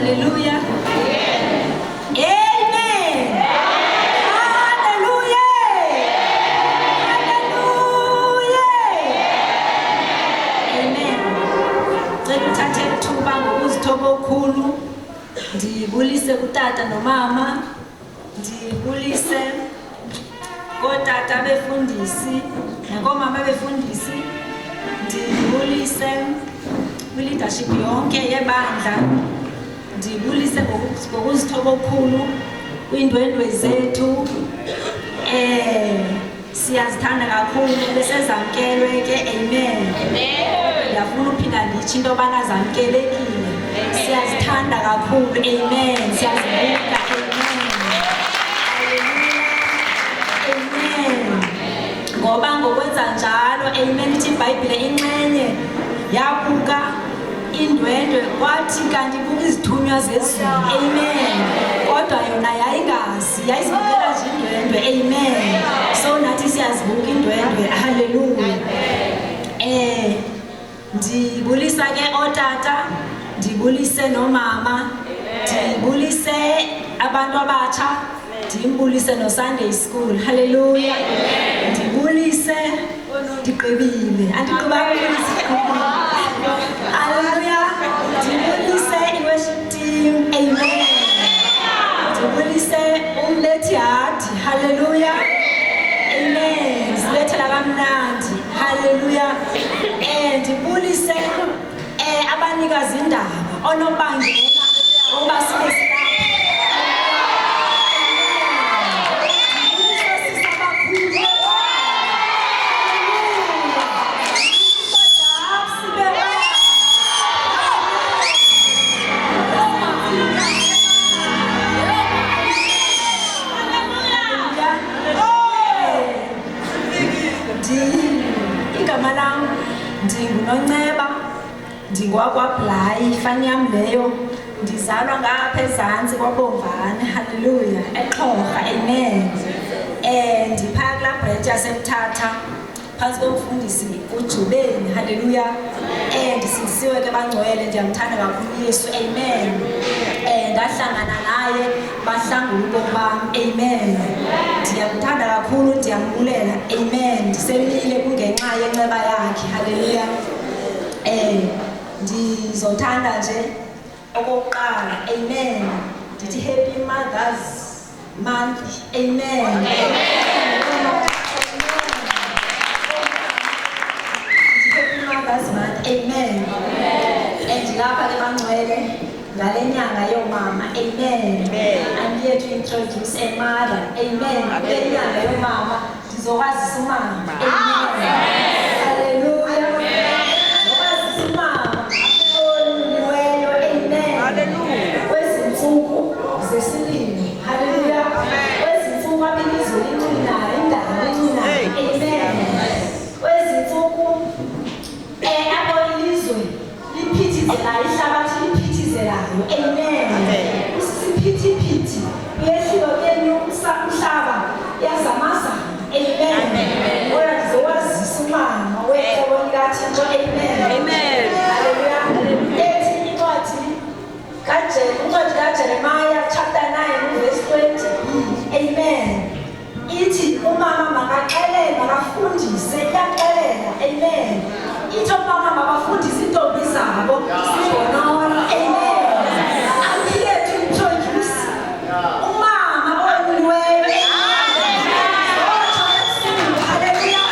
Hallelujah. Amen. Hallelujah. Hallelujah. Amen. Cela uthathe ithuba ngokuzithoba okukhulu. Ndibulise kutata nomama. Ndibulise kotata befundisi nakomama befundisi. Ndibulise leadership yonke yebandla. Ndibulise ngokuzithoba okukhulu kwindwendwe zethu. Siyazithanda kakhulu besezamkelwe ke. Amen. Ndiyafuna uphinda nditsho into yobana zamkelekile. Siyazithanda kakhulu. Amen. Siyazibuka. Amen. Ngoba ngokwenza njalo, amen, ithi iBhayibhile inxenye yabuka indwendwe kwathi kanti buka izithunywa zezulu. Amen. Kodwa yona yayingazi, yayizibukela zindwendwe. Amen. So nathi siyazibuka indwendwe. Hallelujah. Ndibulisa ke otata, ndibulise nomama, ndibulise abantu abatsha, ndimbulise no Sunday school. Hallelujah. Ndibulise ndiqebile. Andiqubabulise. Hallelujah. Ndibulise i-worship team. Amen. Ndibulise umlethi hadi. Hallelujah. Amen. Silethela kamnandi. Hallelujah. Ndibulise abanikazi indaba onobangela ukuba sibe ndinguNonceba, ndingwakwaBlayi, ifani yam leyo. Ndizalwa ngapha ezantsi kwaBomvana. Hallelujah. eXhorha. Amen. Ndiphaya kulaa branch yaseMthatha phantsi komfundisi uJubeni. Hallelujah. Ndisindisiwe ke bangcwele, ndiyamthanda kakhulu uYesu. Amen. Ndahlangana naye bahlangula ubomi bam. Amen. Ndiyamthanda kakhulu, ndiyambulela. Amen. Ndisemile kungenxa yenceba yakhe. Hallelujah. Ndizothanda nje okokuqala. Amen. Ndithi Happy Mother's Month. Amen. Happy Mother's Month. Amen. Ndilapha ke bangcwele ngale nyanga yoomama. Amen. I'm here to introduce a mother. Amen. Kule nyanga yoomama ndizokwazisa umama. Amen. Hallelujah. Ndizokwazisa umama afololiweyo. Amen. Hallelujah. Kwezi ntsuku zesilimo. Hallelujah. Kwezi ntsuku abilizwe lincinayo, indalo lincinayo. Amen. Kwezi ntsuku apho ilizwe liphithizelayo, ihlabathi liphithizelayo. Amen. Usisiphithiphithi uyehlika kuyenyusa umhlaba yazamazama. Amen. Oya ndizokwazisa umama wehlobo likaThixo. Amen. Hallelujah. Ethi incwadi kaJeremiah chapter 9 verse 20. Amen. Ithi umama makaxelele, makafundise, iyaxelela. Amen. Ithi umama makafundise intombi zabo zibonona. Amen. I'm here to introduce umama oniweyo. Hallelujah.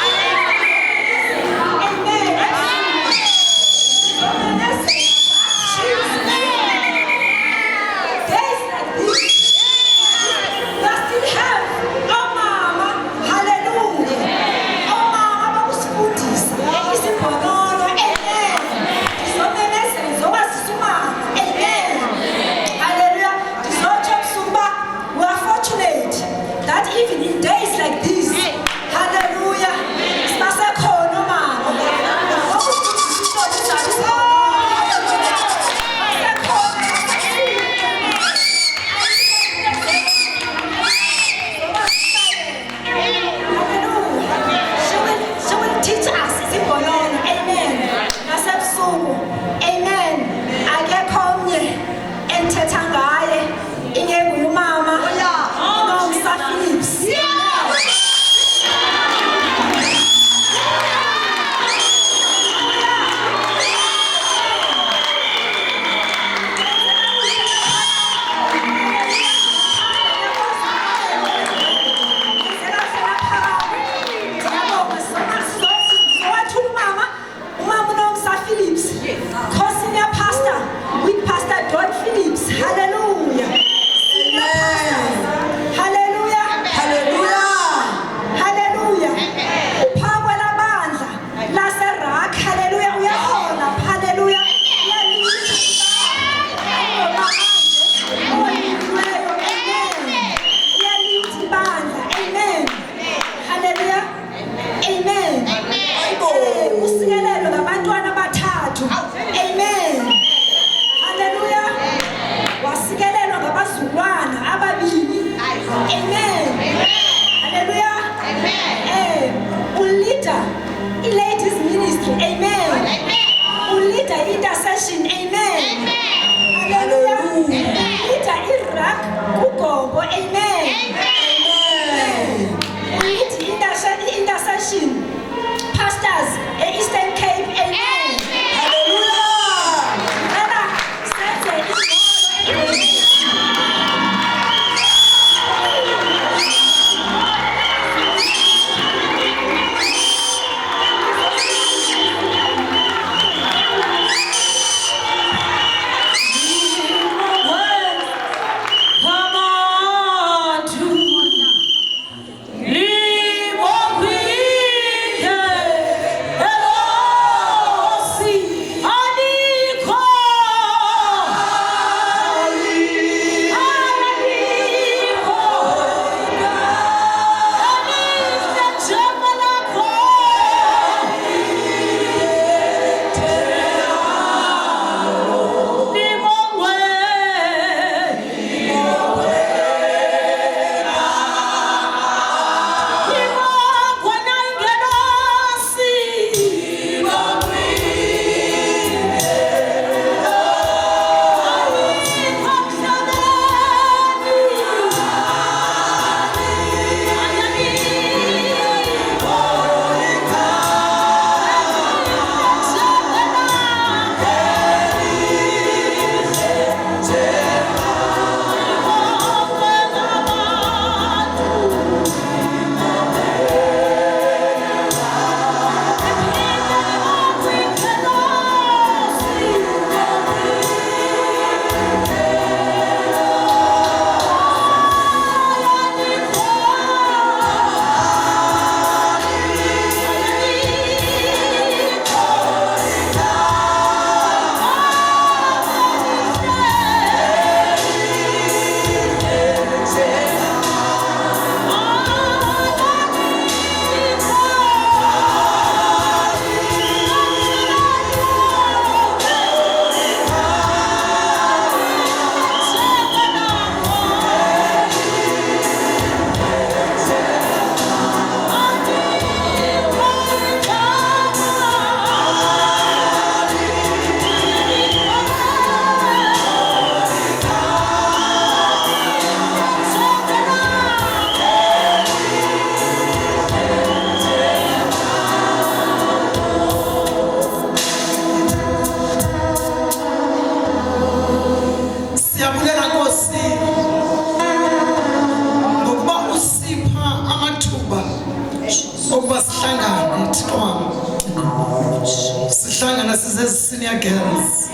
hlangana size senior girls.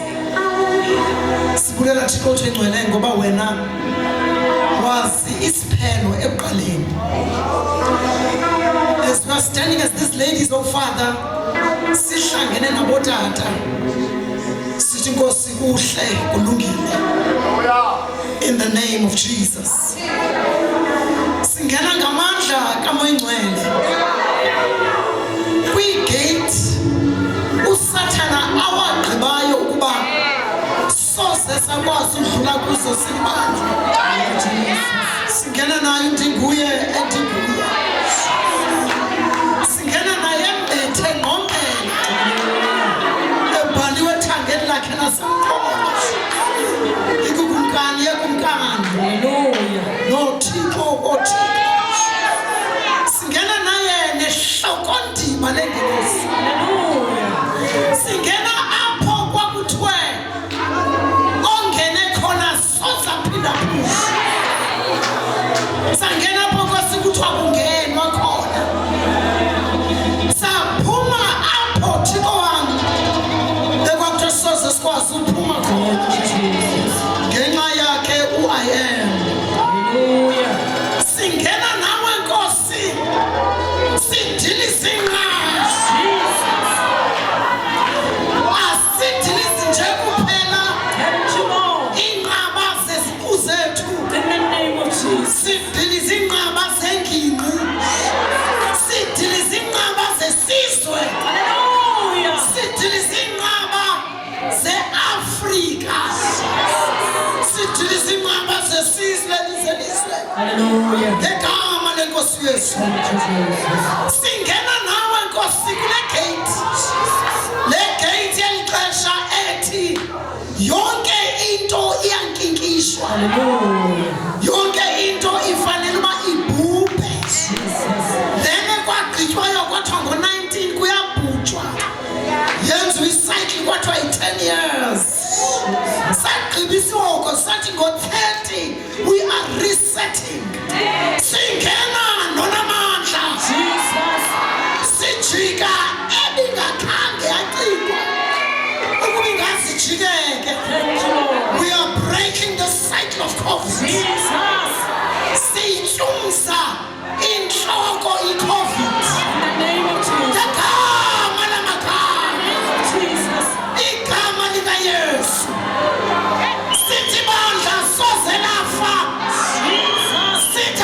Sibulela Thixo engcwele ngoba wena wazi isiphelo ekuqaleni. As we are standing as these ladies, oh Father, sihlangene nabotata. Sithi Nkosi kuhle kulungile. In the name of Jesus. Singena ngamandla kaMoya Ngcwele. Kwi-gate uSathana awagqibayo ukuba soze sakwazi udlula kuzo sibanjwe. Singena nayo indinguye edinguye. Singena naye embethe ngqompela. Ebhaliwe ethangeni lakhe nasemqolo. Ikukumkani yekumkani. Hallelujah. NoThixo oThixo. Singena naye nehlokondima lengilosi. Hallelujah. Singena apho kwakuthiwe ongene khona soza phinda phinda. Sangena apho kwasikuthiwa kungenwa khona. Saphuma apho Thixo wami ekwakuthiwa soze sikwazi uphuma khona. Ngenxa yakhe I am. Hallelujah. Singena nawe Nkosi. Sidilise inqaba. Asidilise nje kuphela. Inqaba zeziqu zethu. In the name of Jesus. Sidilise inqaba zengingqi. Sidilise inqaba zesizwe. Hallelujah. Sidilise inqaba ze-Afrika. Sidilise inqaba zesizwe zelizwe. Hallelujah. Ngegama leNkosi Yesu. Singena nawe Nkosi kule gate. Le gate yelixesha ethi yonke into iyankinkishwa. Hallelujah. Yonke into ifanele uba ibhubhe. Then kwagqitywayo kwathiwa ngo-19 kuyabhutshwa. Yenziwa icycle kwathiwa yi-10 years. Sagqiba isihogo sathi ngo-30 we are resetting. Singena nonamandla. Jesus. Sijika ebingakhange yacingwa ukuba ingazijikeke. We are breaking the cycle of COVID. Jesus. Siyityumza inhloko i-COVID. In the name of Jesus. Igama lamagama. Jesus. Igama likaYesu. Sithi bandla soze lafa. Jesus. Sithi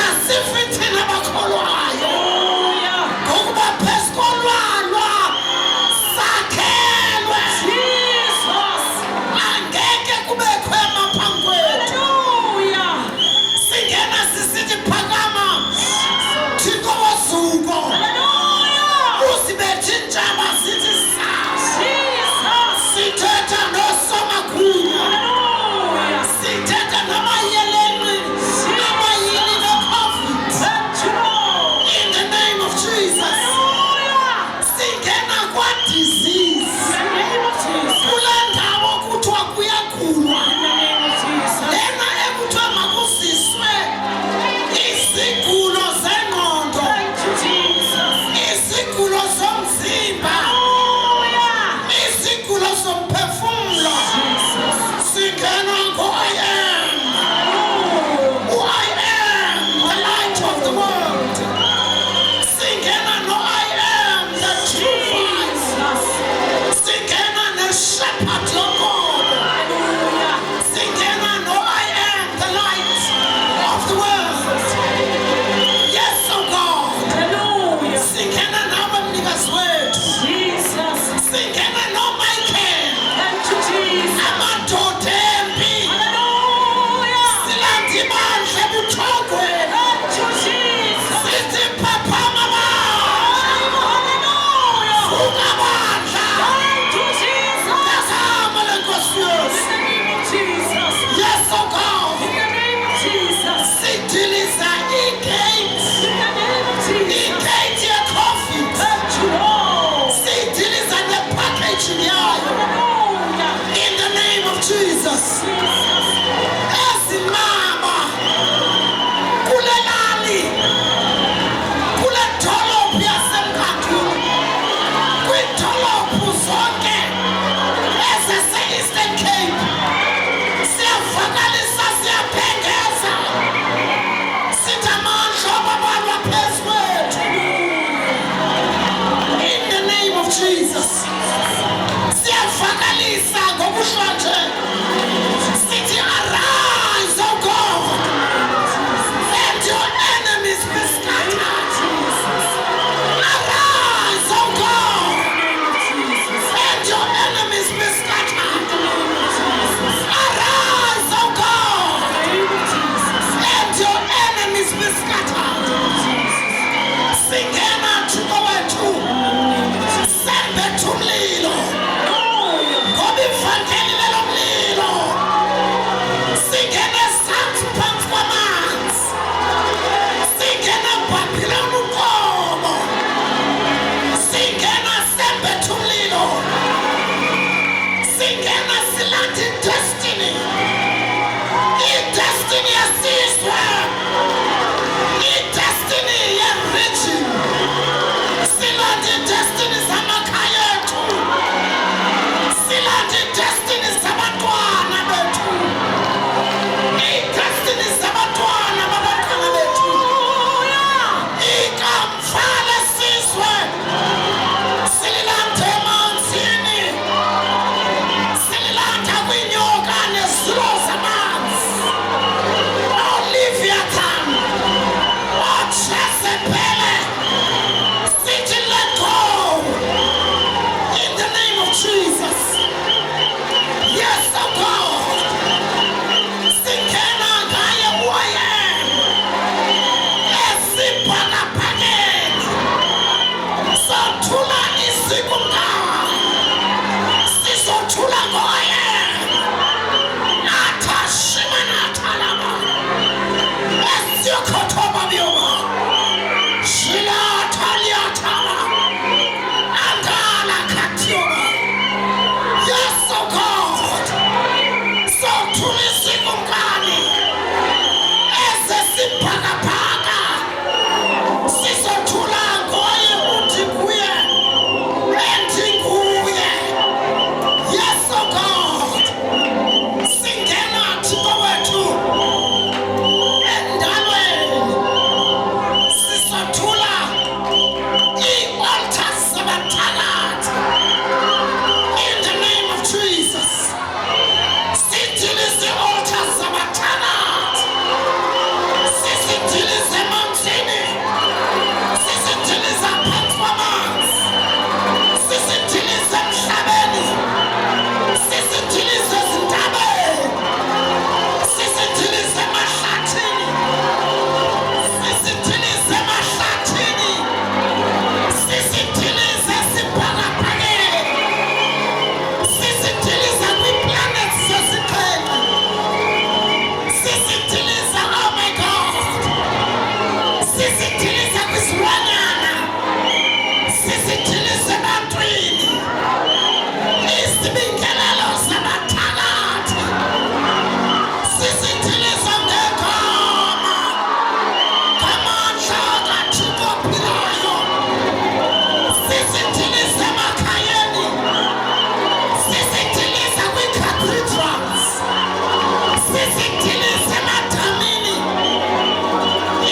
Sitilise madamini.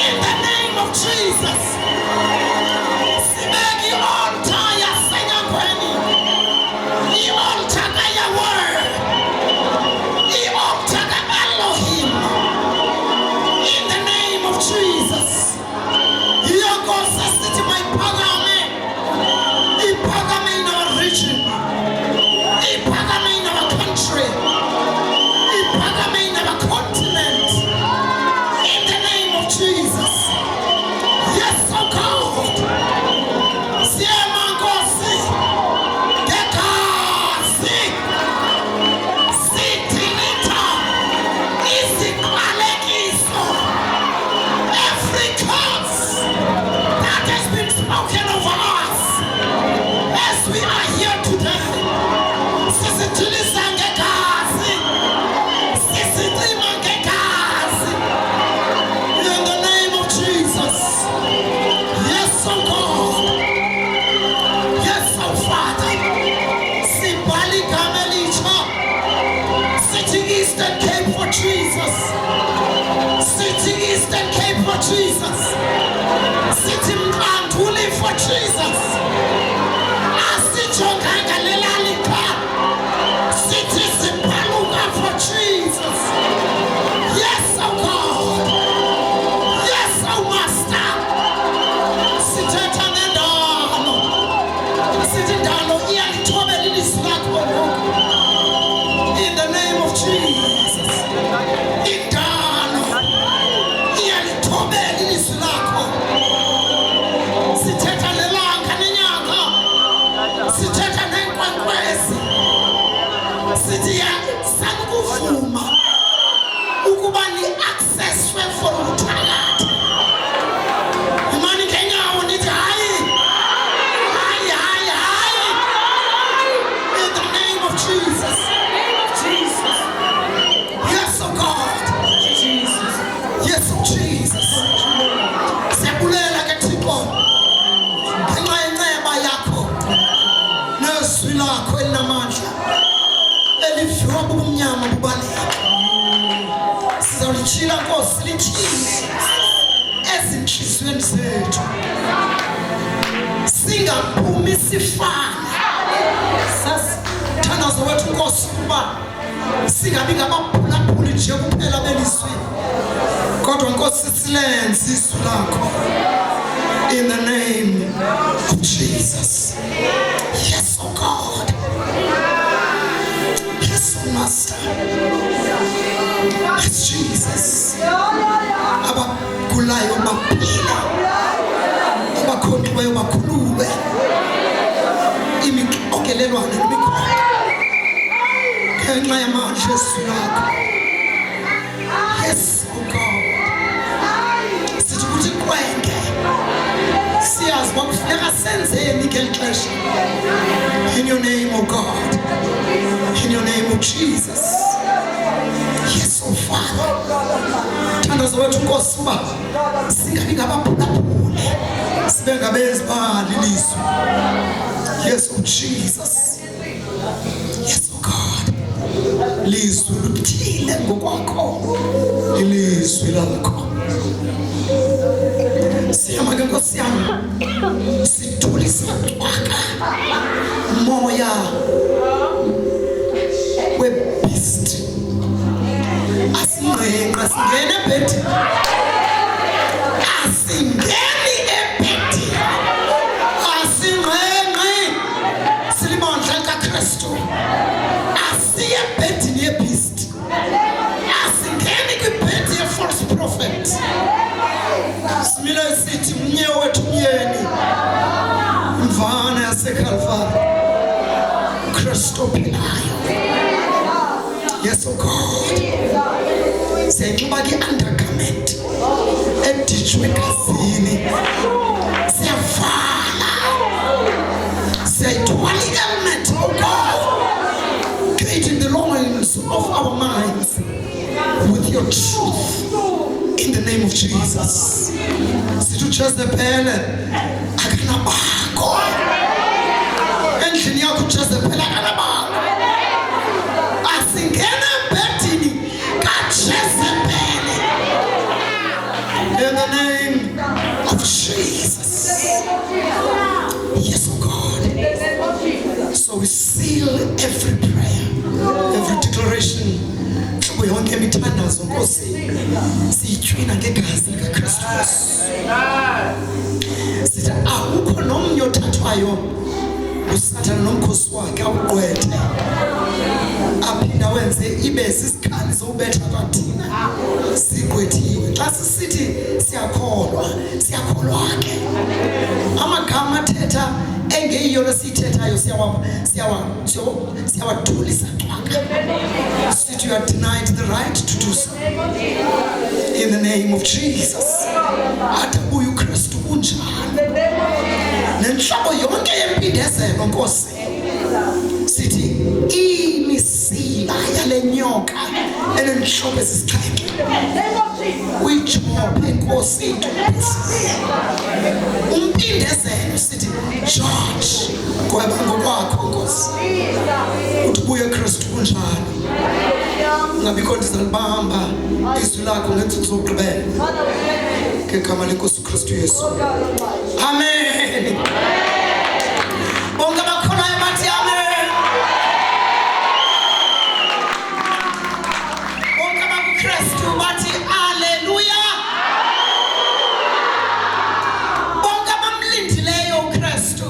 In the name of Jesus. Sibeki altar yasenyangweni. I-altar kaYahweh. I-altar ka-Elohim. In the name of Jesus. Iyonkosi sithi mayiphakame. Iphakame in our region. Iphakame in our country. Iphakame in our continent. In the name of Jesus. Yes, oh God. Siyema Nkosi. Ngekhazi. Sithilitha iziqalekiso. Every curse that has been spoken over us as we are here today. Sisithulisa ngekhazi. Sisicima ngekhazi. In the name of Jesus. Yes, oh God. Yes, oh Father. Sibhala igama elitsha. Sithi Eastern Cape for Jesus. Sithi Eastern Cape for Jesus. Sithi Mqanduli for Jesus. Asijonganga lelalika. Sithi Siphaluka for Jesus. Yes, oh God. Yes, oh Master. Sithetha nendalo. Sithi indalo iyalithobela ilizwi lakho ngoku. In the name of Jesus. Indalo iyalithobela ilizwi lakho. Sithetha nelanga nenyanga. Sithetha nenkwenkwezi. Sithi sanukuvuma ukuba ni-accesswe for umthakathi. Imani ngenyawo nithi hayi. Hayi, hayi, hayi. In the name of Jesus. Yes, oh God. Yes, oh Jesus. Siyabulela ke Thixo. Ngenxa yenceba yakho. Nezwi lakho elinamandla. Eliviwa bubumnyama bubaleka. Sizawulitshila Nkosi lithile. Ezinhliziyweni zethu. Singaphumi sifana. Sasithandaza wethu Nkosi ukuba singabi ngabaphulaphuli nje kuphela belizwini. Kodwa Nkosi silenze izwi lakho. In the name of Jesus. Yes, oh God. Yes, oh Master. Yes, Jesus. Abagulayo baphile. Abakhonqiweyo bakhululwe. Imixokelelwano nemikhonto. Ngenxa yamandla ezwi lakho. Yes, oh God. Sithi ukuthi qwenge. Siyazi uba kufuneka senzeni ngeli xesha. In your name, oh God. In your name, oh Jesus. Yes, oh Father. Thandaza wethu Nkosi uba singabi ngabaphulaphuli. Sibe ngabenzi balo ilizwi. Yes, oh Jesus. Yes, oh God. Lizwi luthile ngokwakho. Ilizwi lakho. Siyama ke Nkosi yami. Sithulisa cwaka. Moya we-beast. Asingqengqa singene ebhedini. Asingeni ebhedini. Asingqengqi. Silibandla likaKristu. Asiye ebhedini ye-beast. Asingeni kwibhedi ye-false prophet. Simile sithi mnye wethu myeni. Mvana yaseKalvari. Kristu ophilayo. Yes, oh God. Siyanxiba ke undergarment editshwe egazini. Siyavala. Siyayithwala i-helmet, oh God. Creating the loins of our minds with your truth. In the name of Jesus. Sithi uJezebhele akanabakho. Endlini yakho uJezebhele akanabakho. Asingena ebhedini kaJesu. ngemithandazo Nkosi siyitywina ngegazi likaKristu Yesu. Sithi akukho nomnye othathwayo uSathane nomkhosi wakhe awugqwethe aphinda wenze ibe sisikhali sobetha kwathina sigqwethiwe. Xa sisithi siyakholwa ke amagama athetha engeyiyo lesithethayo siyawathulisa cwaka. Sithi you are denied the right to do so in the name of Jesus. Atabuye uKristu kunjalo nenhloko yonke yempindezelo Nkosi sithi imisila yale nyoka enenhloko ezisixhenxe uyichophe Nkosi umpindezelo sithi George gweba ngokwakho Nkosi ubuye uKristu kunjalo ngabikho ndizalibamba izwi lakho ngensuku zokugqibela ngegama lenkosi uKristu Yesu. Amen. Bonke abakholwayo bathi amen. Bonke abakuKristu bathi haleluya. Bonke abamlindileyo uKristu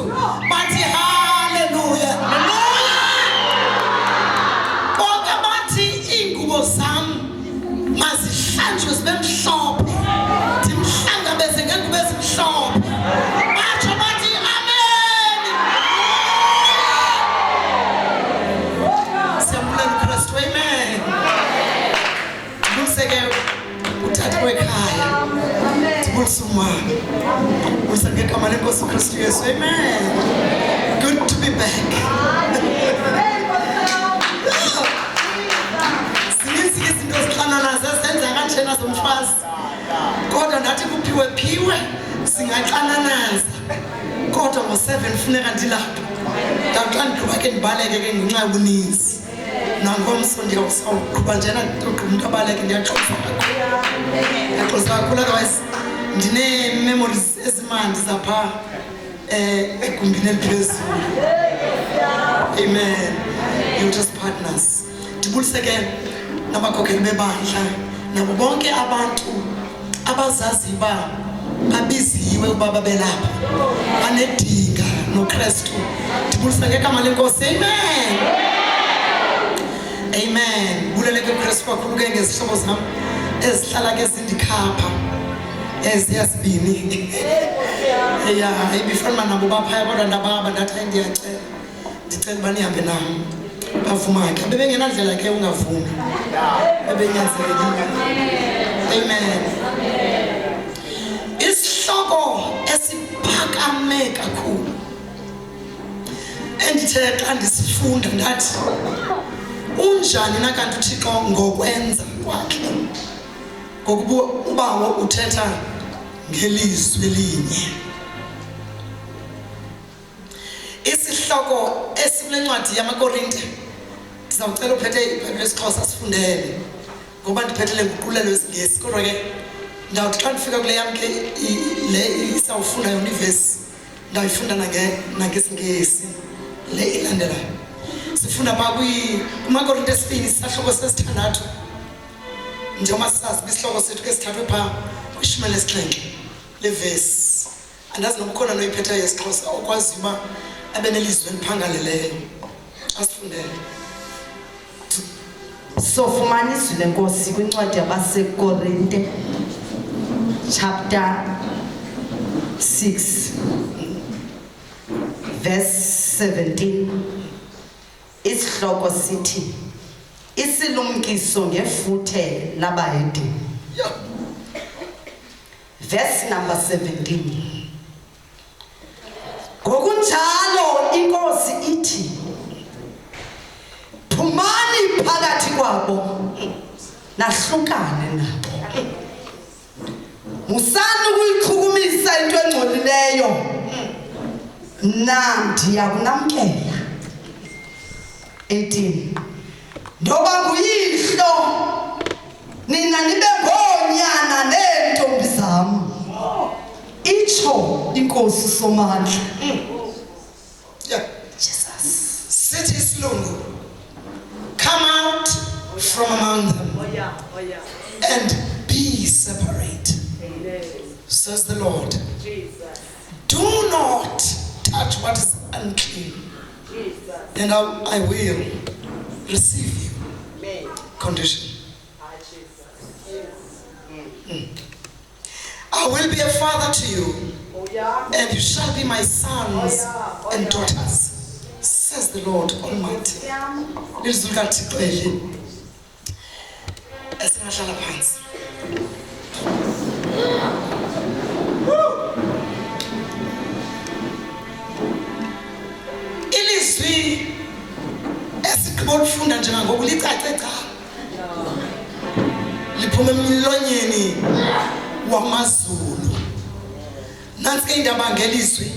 bathi haleluya. Bonke bathi ingubo zam mazihlanjwe zibe mhlophe ndimhlangabeze ngengubo ezimhlophe batsho bathi amen. Siyambulela uKristu, amen. Ndibulise uthatha wekhaya ndibulise umama ndibulise ngegama lenkosi uKristu Yesu, amen. Good to be back. Zininzi izinto zixana nazo ezenza kanjena zomfazi kodwa ndathi kuphiwe singaxananaza kodwa ngo-7 funeka ndilapha ndaxa ndigqiba ke ndibaleke ke ngenxa yobuninzi nangomso ndiyawuqhuba njena ugqiba umntu abaleke ndiyaxosa kakhulu otherwise ndinee-memories ezimandi zapha egumbini eliphezulu. Amen. You're just partners. Ndibulise ke nabakhokheli bebandla nabo bonke abantu abazazi uba babiziwe uba babelapha banedinga noKristu. Ndibulisa ngegama lenkosi, amen. Amen. Buleleke uKristu kakhulu ke ngezihlobo zam ezihlala ke zindikhapha eziyasibini ibifana nabo baphaya kodwa ndababa ndathi ndicela uba nihambe nam bavuma ke bebengenandlela ke ungavumi bebenyanzelekile. Amen. Isihloko esiphakame kakhulu endithe xa ndisifunda ndathi unjani na kanti uThixo ngokwenza kwakhe ngokuba uthetha ngelizwi elinye. Isihloko esikule ncwadi yamaKorinte ndizawucela uphethe iBhayibhile yesiXhosa sifundele ngoba ndiphethele nguqulelo yesiNgesi kodwa ke ndawuthi xa ndifika kule yam ke le isawufunda yona ivesi ndayifunda nangesiNgesi le ilandelayo. Sifunda pha kumaKorinte 2 isahloko sesithandathu njengoba sazi isihloko sethu ke sithathwe pha kwishumi lesixhenxe levesi. Andazi nokukhona noyiphethayo yesiXhosa okwazi uba abe nelizwi eliphangaleleyo asifundele. Sofumana izwi lenkosi kwincwadi yabaseKorinte chapter 6 verse 17. Isihloko sithi isilumkiso ngefuthe labayede. Verse number 17. Ngokunjalo inkosi ithi phumani phakathi kwabo nahlukane nabo. Musani ukuyichukumisa into engcolileyo na ndiyakunamkela. 18. Ndoba nguyihlo nina nibe ngonyana neentombi zam. Itsho inkosi somandla. Jesus. Sithi isilungu, come out from among them. and be separate, says the Lord. Do not touch what is unclean, and I will receive you. Condition. I will be a father to you, and you shall be my sons and daughters, says the Lord Almighty. Ilizwi likaThixo eli. Esingahlala phansi. Ilizwi esigqiba ukufunda njengangoku licace cha. Liphuma emlonyeni wamaZulu. Nansi ke indaba ngelizwi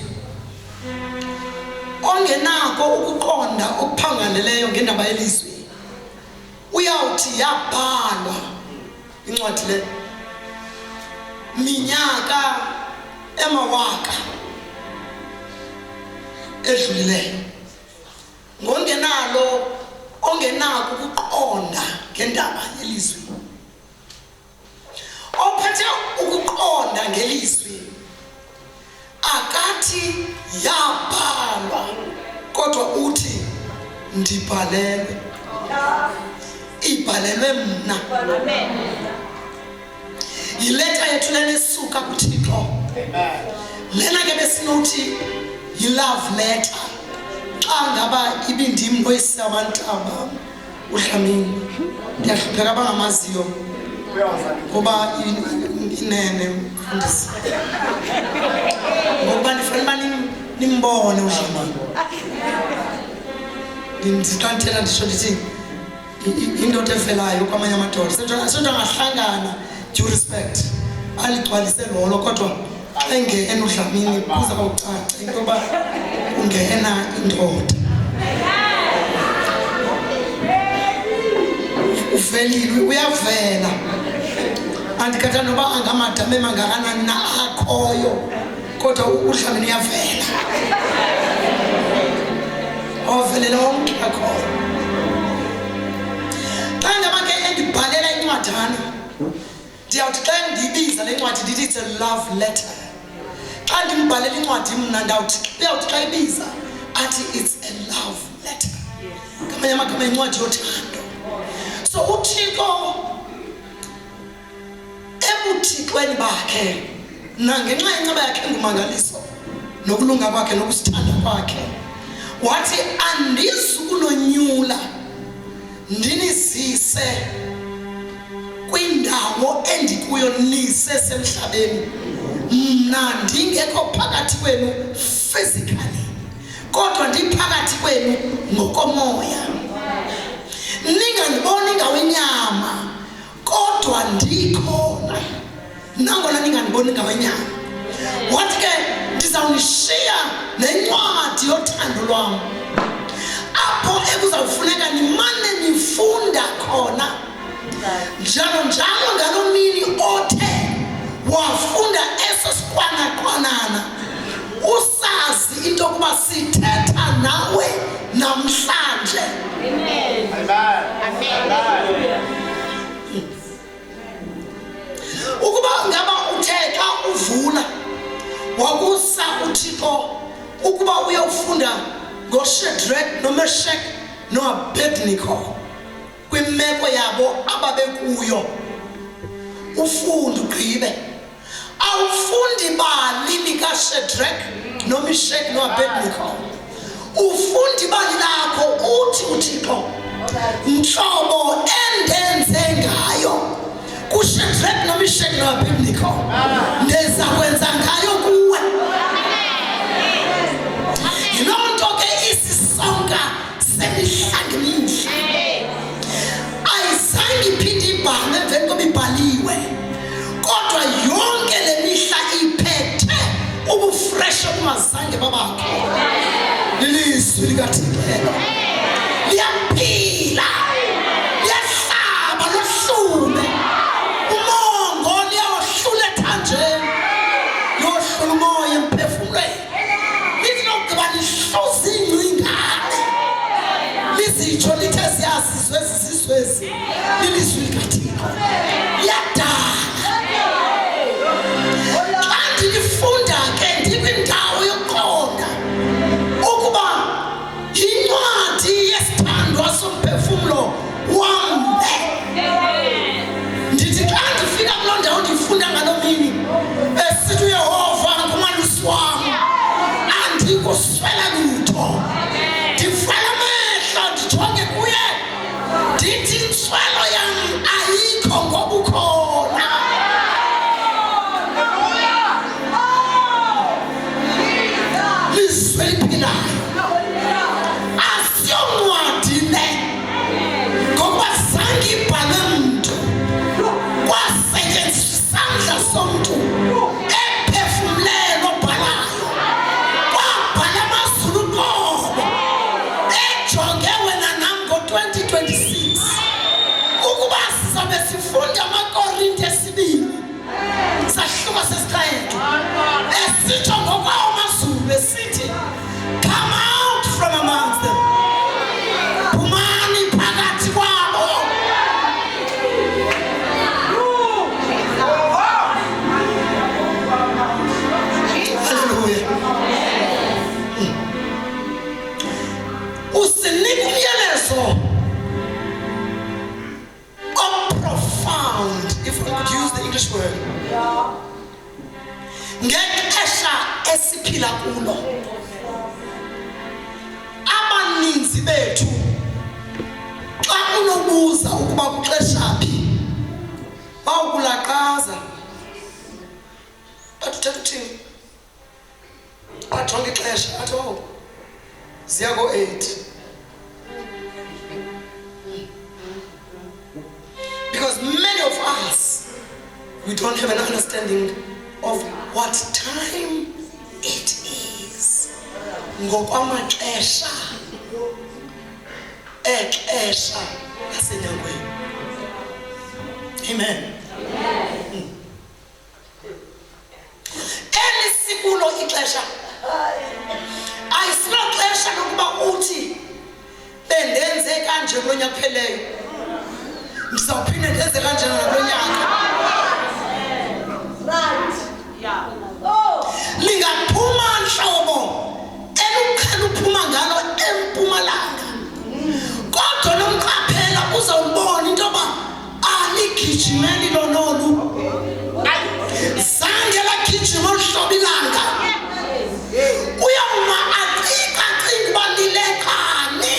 ongenako ukuqonda okuphangaleleyo ngendaba yelizwi. Uyawuthi yabhalwa incwadi le minyaka emawaka edlulileyo. Ongenako ukuqonda ngendaba yelizwi. Ophethe ukuqonda ngelizwi akathi yabhalwa kodwa uthi ndibhalelwe. Ibhalelwe mna. Yileta yethu lena esuka kuThixo. Lena ke besinothi yi-love letter. Xa ngaba ibindim oyisabantaba uDlamini. Ndiyahlupheka abangamaziyo ngoba inene mfundisi. Ngoba nifanele nimbone uDlamini. Ndithanda ndisho ndithi indoda evelayo kwamanye amadoda. Senzo ngahlangana due respect. Aligcwalise lolo kodwa xa engena uDlamini kuza kucaca into yoba ungena indoda. Uvelile uyavela. Andikhatha noba angamadame mangakanani na akhoyo kodwa uDlamini uyavela. Ovelela wonke akhoyo. Xa ngaba ke endibhalela incwadana ndiyawuthi xa ndiyibiza le ncwadi ndithi it's a love letter. Xa ndimbhalela incwadi mna uyawuthi xa ibiza athi it's a love letter. Ngamanye amagama incwadi yothando. So uThixo ebuthixweni bakhe nangenxa yenceba yakhe engumangaliso nokulunga kwakhe nokusithanda kwakhe wathi andizukunonyula ndinizise kwindawo endikuyo nisesemhlabeni mna ndingekho phakathi kwenu physically kodwa ndiphakathi kwenu ngokomoya. Ningandiboni ngawenyama kodwa ndikhona nangona ningandiboni ngawenyama. Wathi ke ndizawunishiya nencwadi yothando lwam apho ekuzawufuneka nimane nifunda khona njalo ngaloo mini othe wafunda eso sikwanaqwanana usazi into yokuba sithetha nawe namhlanje. Amen. Amen. Ukuba ngaba utheka uvula wakusa uThixo ukuba uyawufunda ngoShadrach noMeshach noAbednego kwimeko yabo ababekuyo ufunda ugqibe. Awufundi bali likaShadrach noMeshach noAbednego. Ufundi bali lakho uthi uThixo nhlobo endenze ngayo kuShadrach noMeshach noAbednego ndeza kwenza ngayo kuwe. Yilonto ke isisonka semihla ngemihla ayizange iphinde ibhale emveni koba ibhaliwe kodwa yonke le mihla iphethe ubufresh obungazange babakho. Lilizwi likaThixo liyaphila liyahlaba lohlule umongo liyawohlula ethanjeni lohlula umoya emphefumulweni lithi lokugqiba lihluza ingcingane lizitsho lithe ziyazizwe ezizizwezi lilizwi likaThixo. if I could use the English word. Ngexesha esiphila kulo. Abaninzi bethu xa unobuza ukuba kuxesha phi bawukulaqaza. Bathi uthetha uthini? Ajonge ixesha athi oh ziya ko-8. Because many of us, we don't have an understanding of what time it is. Ngokwamaxesha exesha lasenyangweni. Amen. Elisikulo ixesha ayisilo xesha lokuba uthi bendenze kanje kulo nyaka upheleyo ndizawuphinde ndenze kanje ngalo nyaka. Lingaphuma nhlobo elukhela uphuma ngalo eMpumalanga, kodwa nomqaphela uzawubona into yoba aligijimeli lonolu zange lagijima uhlobo ilanga. Uyawuma acinga uba lilekane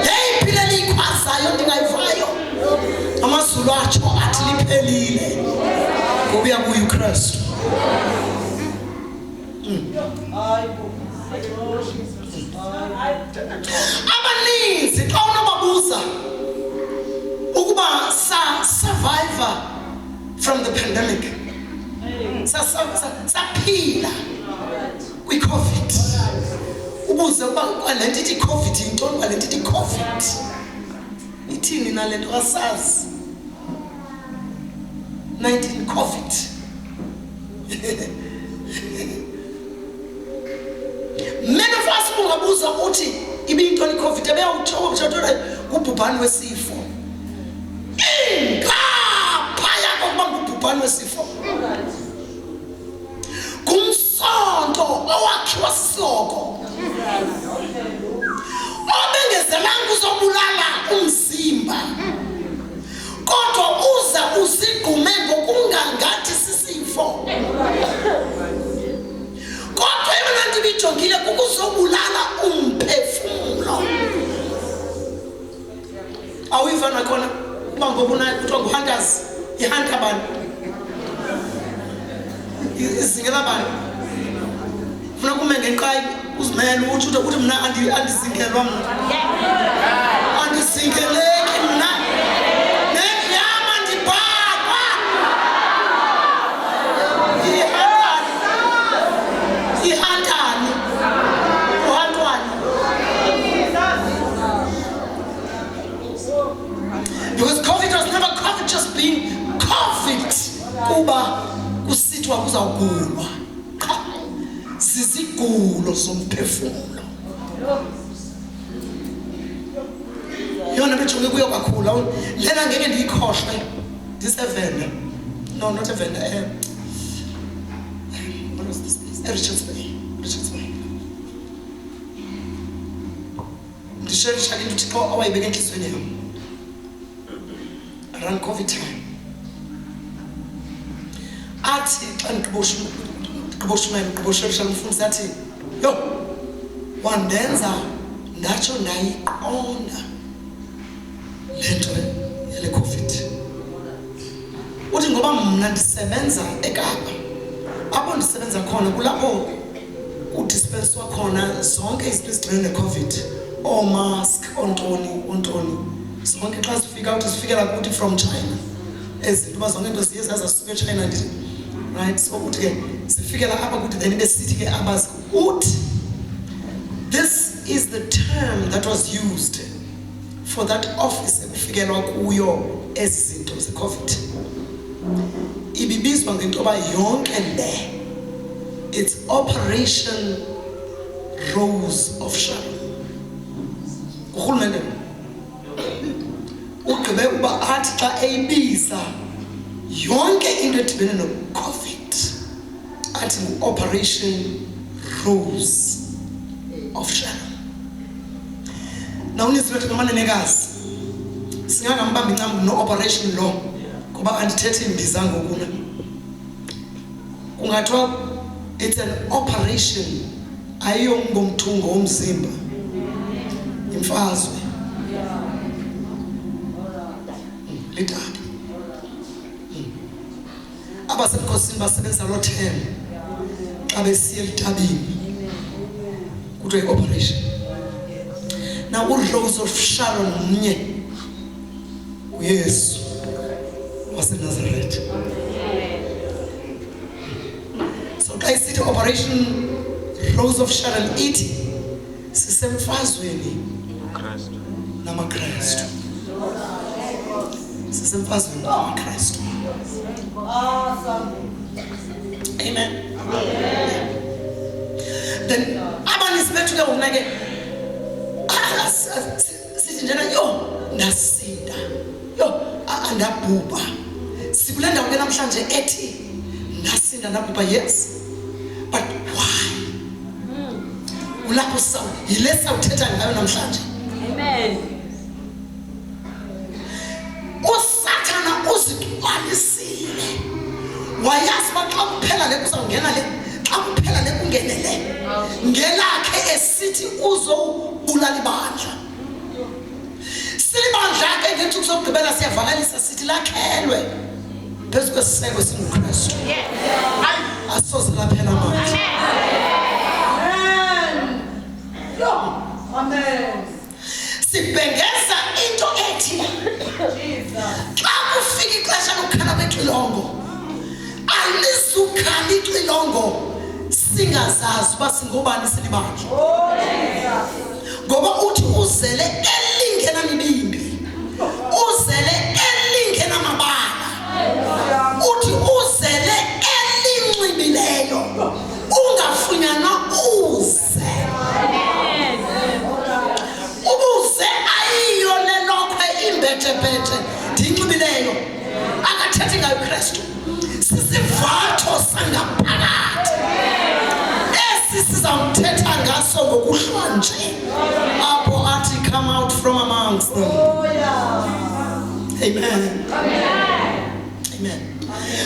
yeyiphi leliyikhwazayo ndingayivayo. Amazulu atsho athi liphelile ngokuya kuye uKristu. Abaninzi xa unobabuza ukuba survivor from the pandemic, saphila kwi-COVID. Ubuze uba kwale nto ithi COVID yintoni, kwale nto ithi COVID ithini nale nto asazi. 19 COVID. Many of us ungabuza uthi ibiyintoni COVID ebeyawuthola ubhubhane wesifo. Phaya kokuba ngubhubhane wesifo. Kumsonto owakhiwa sisoko. Obengezelanga uzobulala umzimba. Kodwa uza uzigume ngokungangathi sisifo. Kodwa yena ndibijongile kukuzobulala umphefumlo. Awiva nakhona uba ngobuna kuthiwa nguhunters, ihunter bani? Izingela bani? Funa kume ngenqayi uzimele uthi uthi mna andizingelwa mna. Andizingeleki mna. Nenyama ndibhaqwa. Ihantani. Uhantwani. Because COVID was never COVID just being COVID. Kuba kusithwa kuzawugulwa. Zizigulo zomphefumlo. Yona bejonge kuyo kakhulu. Lena ngeke ndiyikhohlwe. Ndisevenda. No, not a Venda. What was this place? Richards Bay. Ndisherisha into Thixo awayibeke enhliziyweni yam. Around COVID time. Athi xa ngigqibosherisha umfundisi athi yo wandenza ndatsho ndayiqonda le nto yale COVID. Uthi ngoba mna ndisebenza eKapa, apho ndisebenza khona kulapho kudispenswa khona zonke izinto ezidibene neCOVID, oomask, ontoni zonke xa zifika uthi zifikela kuthi from China. Ezinto uba zonke into ziye zasuka eChina ndithi right, so uthi ke sifikela apha kuthi then besithi ke abazi uthi this is the term that was used for that office ekufikelwa kuyo ezi zinto ze-COVID. Ibibizwa ngento yoba yonke le it's Operation Rose of Sharon. Urhulumente ugqibe uba athi xa eyibiza yonke into edibene no-COVID athi ngu-Operation Rose of Sharon. Now uninzi lwethu ngamanenekazi singangambambi incam no-operation lo ngoba andithethi imbiza ngokuna kungathiwa it's an operation ayiyo ngomthungo womzimba imfazwe lidabi abasemkhosini basebenzisa lo term xa besiya lidabini kuthiwa i-operation. Now uRose of Sharon mnye uYesu waseNazaretha. So xa isithi operation Rose of Sharon ithi sisemfazweni namaKristu. Sisemfazweni namaKristu. Awesome. Amen. Then abanisi bethu ke unake sithi njena yo ndasinda yo andabhubha sikule ndawo ke namhlanje ethi ndasinda ndabhubha. Yes, but why? Ulapho sawu yilesa uthetha ngayo namhlanje. Amen. Usathana uzigcwalisile wayazi uba xa kuphela le kuzawungena le xa kuphela le kungenele ngelakhe esithi uzobulala ibandla. Silibandla ke ngethuku sokugqibela siyavalelisa sithi lakhelwe phezu kwesiseko singuKristu. Asoze laphela amandla. Amen. Sibhengeza into ethi xa kufika ixesha lokukhala kwexilongo alizukhali ixilongo singazazi uba singobani silibandla. Ngoba uthi uzele elingena mibimbi, uzele elingena mabala, uthi uzele elinxibileyo ungafunyanwa uze ubuze ayiyo lelokhwe imbethe-bhethe ndiyinxibileyo akathethi ngayo uKristu. Sisivatho sangaphakathi esi sizawuthetha ngaso ngokuhlwa nje apho athi come out from amongst them. Amen. Amen.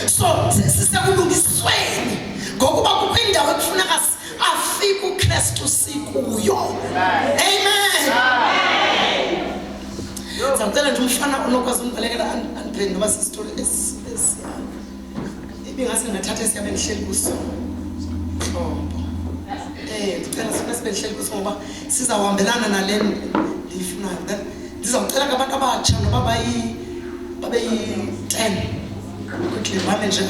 So sisekulungisweni ngokuba kukho indawo ekufuneka afike uKristu sikuyo. Amen. Sawucela nje umfana onokwazi undibalekela andiphendule ngoba sisitori ibingase ngathatha esiyabe ndihleli kuso hlobo. Ndicela sifuna sibe ndihleli kuso ngoba sizawuhambelana nale ndiyifunayo. Then ndizawucela ngabantu abatsha noba babe yi-10 quickly bame nje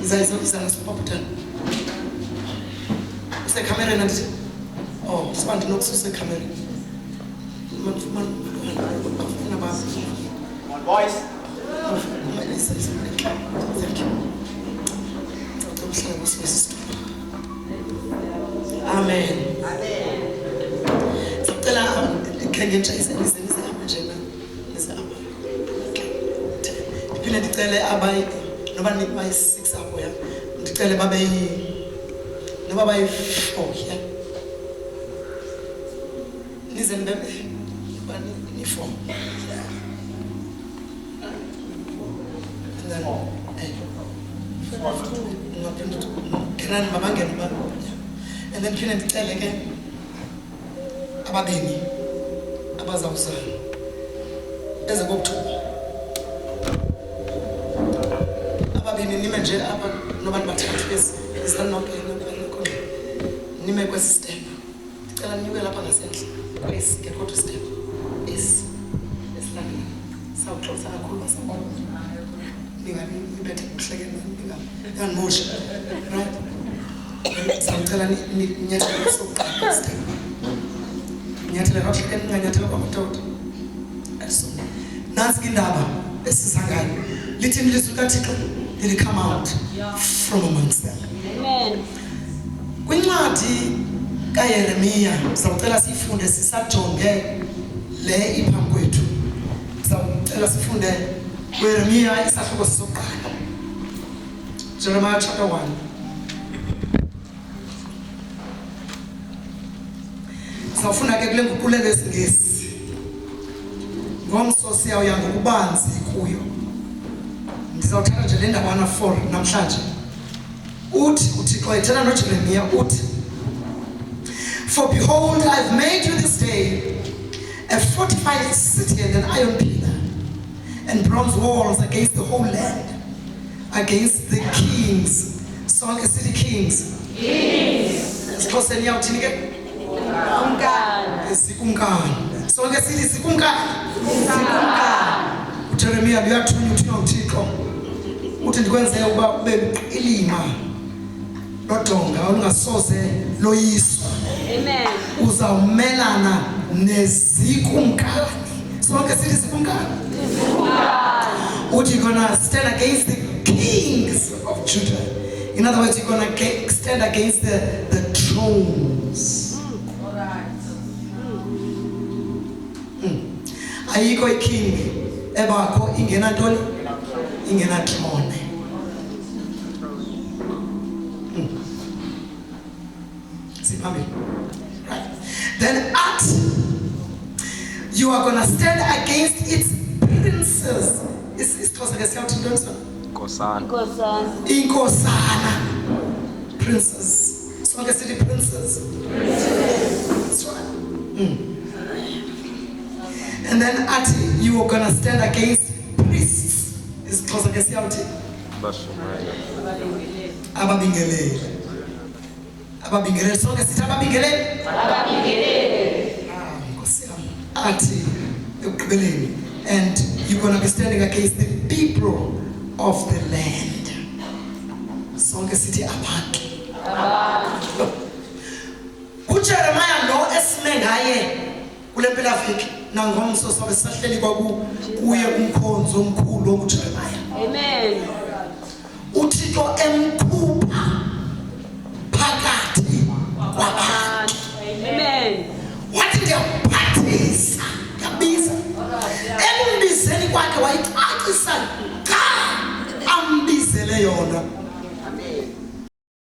iza ngesupaputani usekhamereni andithi siba ndinokususa ekhamereni Boys. Amen. Sicela ikhengentsha izenze nje ndiphinde ndicele abayi noba bayi-6 apho ya ndicele babe noba bayi-4 ya nize nibe ni-4 kenani mabangene ba and then phinde ndicele ke ababini abazawuzana eze kokuthuba ababini nime nje apha noba ndibathathu ezinonke nime kwesi step ndicela ninyuke lapha ngasendle kwesi ke kodwa step esilandela sawuxhosa kakhulu basabona ndinganibethe kuhlekeni ndinganimosha right. Sawucela ninyathele sokuqala step nyathele kahlekeni ninganyathela kwamadoda eso nansi indaba esiza ngayo lithi ilizwi likaThixo lili come out from amongst them. Amen. Kwincwadi kaYeremiya sawucela sifunde sisajonge le iphambi kwethu. Sawucela sifunde kuYeremiya isahluko sokuqala. Jeremiah chapter 1. Sawufuna ke kule nguqulelo yesiNgesi. Ngomso siyawuya ngokubanzi kuyo. ndizawuthatha nje le ndawana 4 namhlanje. Uthi uThixo ethetha noJeremiya uthi, for behold, I've made you this day a fortified city and an iron pillar, and bronze walls against the whole land, against the kings. Sonke city kings. Esikhoseni yawuthini ke? Isikumkani. Sonke city isikumkani. uJeremiya uyathunywa uThixo uthi ndikwenze ukuba ube liqilima lodonga olungasoze loyiswa. Amen. Uzawumelana nezikumkani. Sonke city isikumkani. Uthi you're gonna stand against the kings of Judah. In other words, you're gonna stand against the thrones. All right. Ayikho iking ebakho ingena ntoni? Ingena throne. Right. Then you are gonna stand against its princes. It's called Inkosana. Princes. So I can say the princes. That's right. And then you are gonna stand against priests. It's called Ababingelele. So I can say Ababingelele. And you're going to be standing against the people of the land. Sonke city abantu. uJeremiya lo esimengaye kule mpelaviki nangomso sobe sahleli kuye umkhonzo omkhulu wokuJeremiya. Amen. uThixo emkhupha phakathi kwabantu. Amen. Wathi ndiyaphathisa yabiza ekumbizeni kwakhe wayicacisa ka ambizele yona